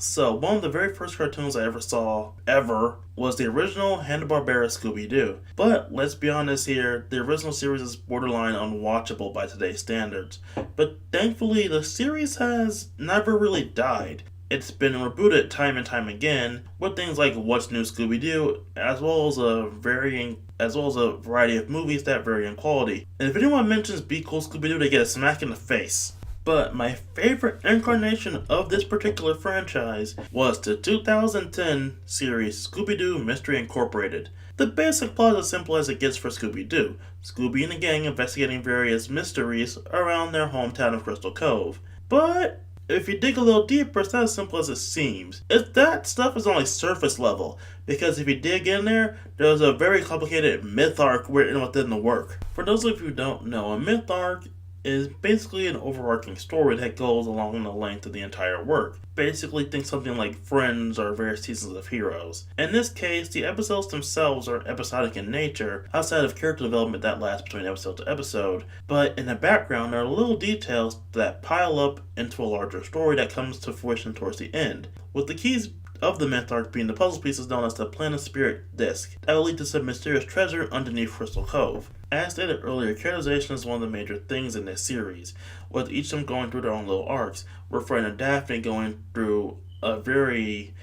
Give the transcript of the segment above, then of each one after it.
So, one of the very first cartoons I ever saw, ever, was the original Hanna-Barbera Scooby-Doo. But, let's be honest here, the original series is borderline unwatchable by today's standards. But thankfully, the series has never really died. It's been rebooted time and time again, with things like What's New Scooby-Doo, as well as a variety of movies that vary in quality. And if anyone mentions Be Cool Scooby-Doo, they get a smack in the face. But my favorite incarnation of this particular franchise was the 2010 series Scooby-Doo Mystery Incorporated. The basic plot is as simple as it gets for Scooby-Doo. Scooby and the gang investigating various mysteries around their hometown of Crystal Cove. But if you dig a little deeper, it's not as simple as it seems. That stuff is only surface level, because if you dig in there, there's a very complicated myth arc written within the work. For those of you who don't know, a myth arc is basically an overarching story that goes along the length of the entire work. Basically, think something like Friends or various seasons of Heroes. In this case, the episodes themselves are episodic in nature, outside of character development that lasts between episode to episode, but in the background there are little details that pile up into a larger story that comes to fruition towards the end, with the keys of the myth arc being the puzzle pieces known as the Planet Spirit Disc that will lead to some mysterious treasure underneath Crystal Cove. As stated earlier, characterization is one of the major things in this series, with each of them going through their own little arcs, with Fred and Daphne going through a very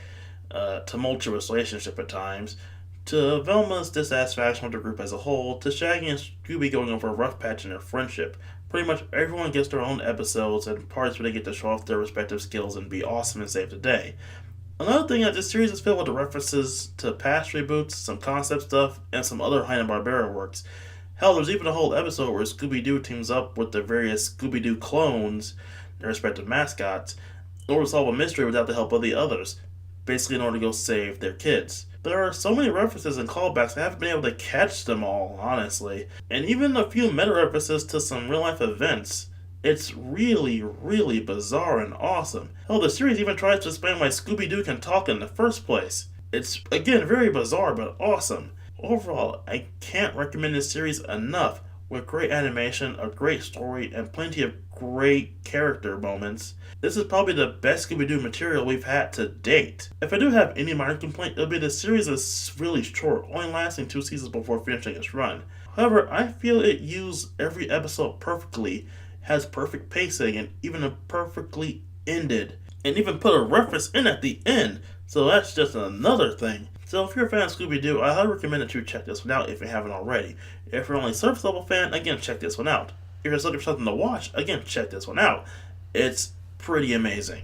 tumultuous relationship at times, to Velma's dissatisfaction with the group as a whole, to Shaggy and Scooby going over a rough patch in their friendship. Pretty much everyone gets their own episodes and parts where they get to show off their respective skills and be awesome and save the day. Another thing that this series is filled with the references to past reboots, some concept stuff, and some other Hanna-Barbera works. Hell, there's even a whole episode where Scooby-Doo teams up with the various Scooby-Doo clones, their respective mascots, in order to solve a mystery without the help of the others, basically in order to go save their kids. There are so many references and callbacks, I haven't been able to catch them all, honestly. And even a few meta-references to some real-life events. It's really, really bizarre and awesome. Hell, the series even tries to explain why Scooby-Doo can talk in the first place. It's, again, very bizarre but awesome. Overall, I can't recommend this series enough. With great animation, a great story, and plenty of great character moments, this is probably the best Scooby-Doo material we've had to date. If I do have any minor complaint, it'll be the series is really short, only lasting 2 seasons before finishing its run. However, I feel it used every episode perfectly, has perfect pacing, and even a perfectly ended, and even put a reference in at the end, so that's just another thing. So if you're a fan of Scooby-Doo, I highly recommend that you check this one out if you haven't already. If you're only a surface level fan, again, check this one out. If you're looking for something to watch, again, check this one out. It's pretty amazing.